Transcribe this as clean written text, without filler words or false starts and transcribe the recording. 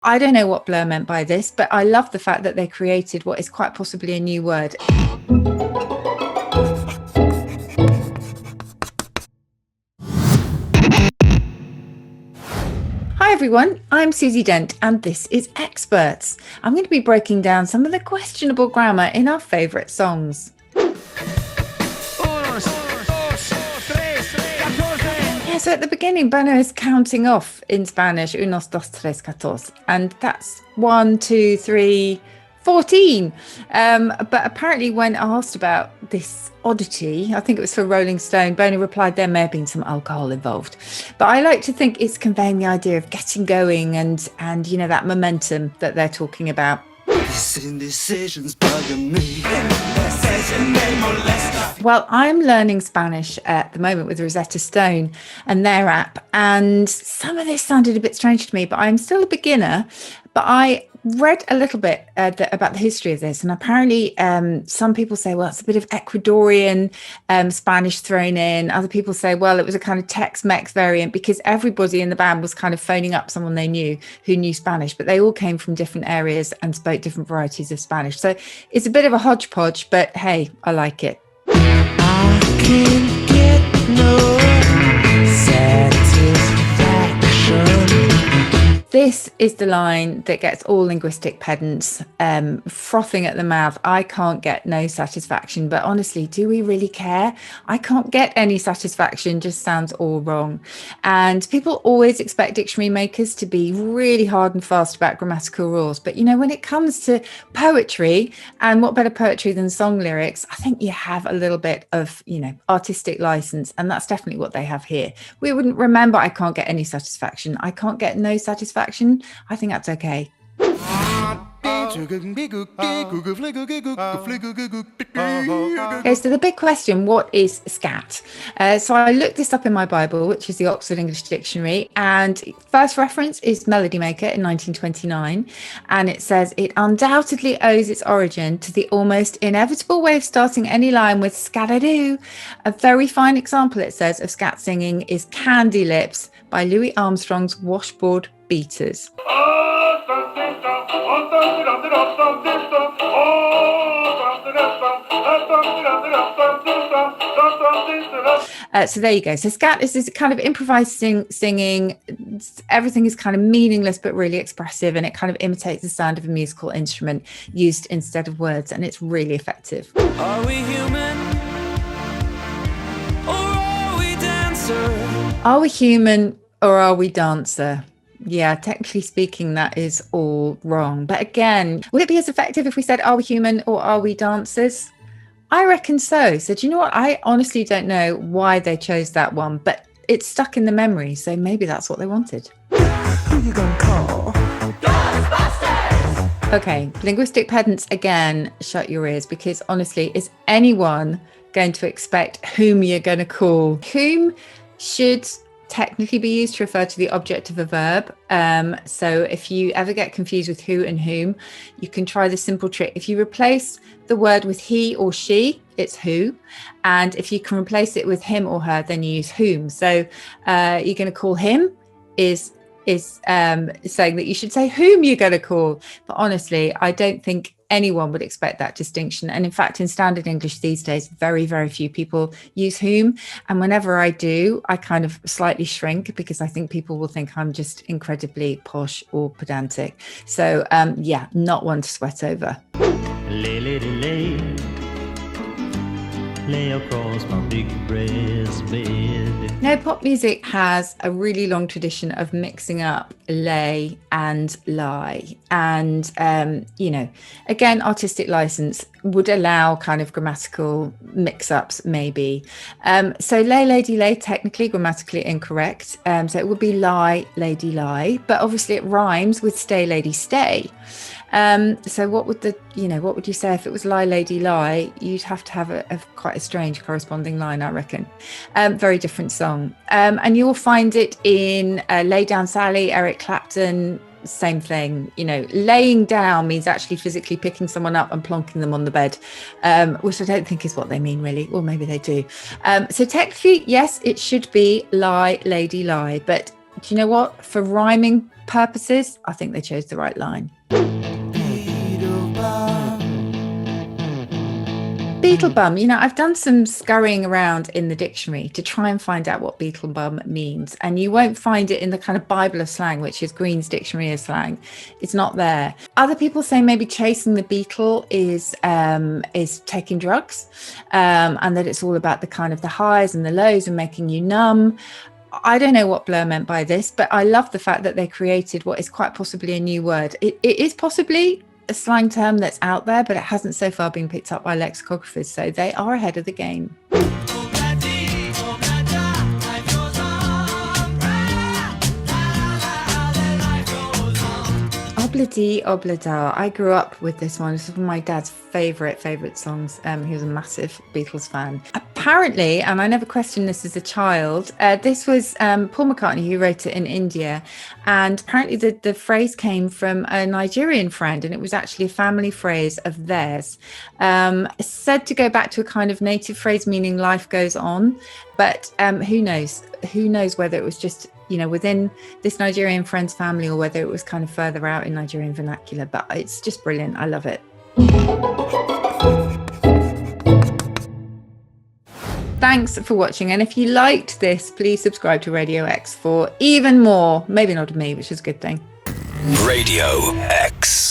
I don't know what Blur meant by this, but I love the fact that they created what is quite possibly a new word. Hi everyone, I'm Susie Dent and this is X-PERTS. I'm going to be breaking down some of the questionable grammar in our favourite songs. So at the beginning, Bono is counting off in Spanish, unos, dos, tres, catorce, and that's 1, 2, 3, 14. But apparently when asked about this oddity, I think it was for Rolling Stone, Bono replied there may have been some alcohol involved. But I like to think it's conveying the idea of getting going and you know, that momentum that they're talking about. Well, I'm learning Spanish at the moment with Rosetta Stone and their app, and some of this sounded a bit strange to me, but I'm still a beginner. But I read a little bit about the history of this, and apparently some people say, well, it's a bit of Ecuadorian Spanish thrown in. Other people say, well, it was a kind of Tex-Mex variant because everybody in the band was kind of phoning up someone they knew who knew Spanish, but they all came from different areas and spoke different varieties of Spanish. So it's a bit of a hodgepodge, but hey, I like it. I can't get no satisfaction. This is the line that gets all linguistic pedants frothing at the mouth. I can't get no satisfaction. But honestly, do we really care? I can't get any satisfaction just sounds all wrong. And people always expect dictionary makers to be really hard and fast about grammatical rules. But, you know, when it comes to poetry, and what better poetry than song lyrics, I think you have a little bit of, you know, artistic license. And that's definitely what they have here. We wouldn't remember I can't get any satisfaction. I can't get no satisfaction. I think that's okay. Okay, so the big question, what is scat? So I looked this up in my Bible, which is the Oxford English Dictionary, and first reference is Melody Maker in 1929, and it says it undoubtedly owes its origin to the almost inevitable way of starting any line with scat-a-doo. A very fine example, it says, of scat singing is Candy Lips by Louis Armstrong's Washboard Beaters. So there you go. So scat is this kind of improvised singing. Everything is kind of meaningless but really expressive, and it kind of imitates the sound of a musical instrument used instead of words, and it's really effective. Are we human or are we dancer? Are we human or are we dancer? Yeah, technically speaking, that is all wrong. But again, would it be as effective if we said, are we human or are we dancers? I reckon so. So do you know what? I honestly don't know why they chose that one, but it's stuck in the memory. So maybe that's what they wanted. Who you gonna call? Ghostbusters! Okay, linguistic pedants, again, shut your ears, because honestly, is anyone going to expect whom you're going to call? Whom should technically be used to refer to the object of a verb. So if you ever get confused with who and whom, you can try this simple trick. If you replace the word with he or she, it's who. And if you can replace it with him or her, then you use whom. So you're going to call him is saying that you should say whom you're going to call. But honestly, I don't think anyone would expect that distinction. And in fact, in standard English these days, very, very few people use whom. And whenever I do, I kind of slightly shrink because I think people will think I'm just incredibly posh or pedantic. So yeah, not one to sweat over. Lay across my big breast bed. Now, pop music has a really long tradition of mixing up lay and lie. And, you know, again, artistic license would allow kind of grammatical mix-ups, maybe. So lay, lady, lay, technically grammatically incorrect. So it would be lie, lady, lie. But obviously it rhymes with stay, lady, stay. So what would you say if it was lie, lady, lie? You'd have to have a quite a strange corresponding line, I reckon. Very different song. And you'll find it in Lay Down Sally, Eric Clapton, same thing. You know, laying down means actually physically picking someone up and plonking them on the bed, which I don't think is what they mean really, or maybe they do. So technically, yes, it should be lie, lady, lie. But do you know what? For rhyming purposes, I think they chose the right line. Beetlebum, you know, I've done some scurrying around in the dictionary to try and find out what Beetlebum means. And you won't find it in the kind of Bible of slang, which is Green's Dictionary of Slang. It's not there. Other people say maybe chasing the beetle is taking drugs, and that it's all about the kind of the highs and the lows and making you numb. I don't know what Blur meant by this, but I love the fact that they created what is quite possibly a new word. It is possibly a slang term that's out there, but it hasn't so far been picked up by lexicographers, so they are ahead of the game. Obladi Oblada. I grew up with this one. This is one of my dad's favourite songs. He was a massive Beatles fan. Apparently, and I never questioned this as a child, this was Paul McCartney who wrote it in India. And apparently the phrase came from a Nigerian friend, and it was actually a family phrase of theirs. Said to go back to a kind of native phrase meaning life goes on. But who knows? Who knows whether it was just, you know, within this Nigerian friend's family or whether it was kind of further out in Nigerian vernacular. But it's just brilliant. I love it. Thanks for watching. And if you liked this, please subscribe to Radio X for even more. Maybe not of me, which is a good thing. Radio X.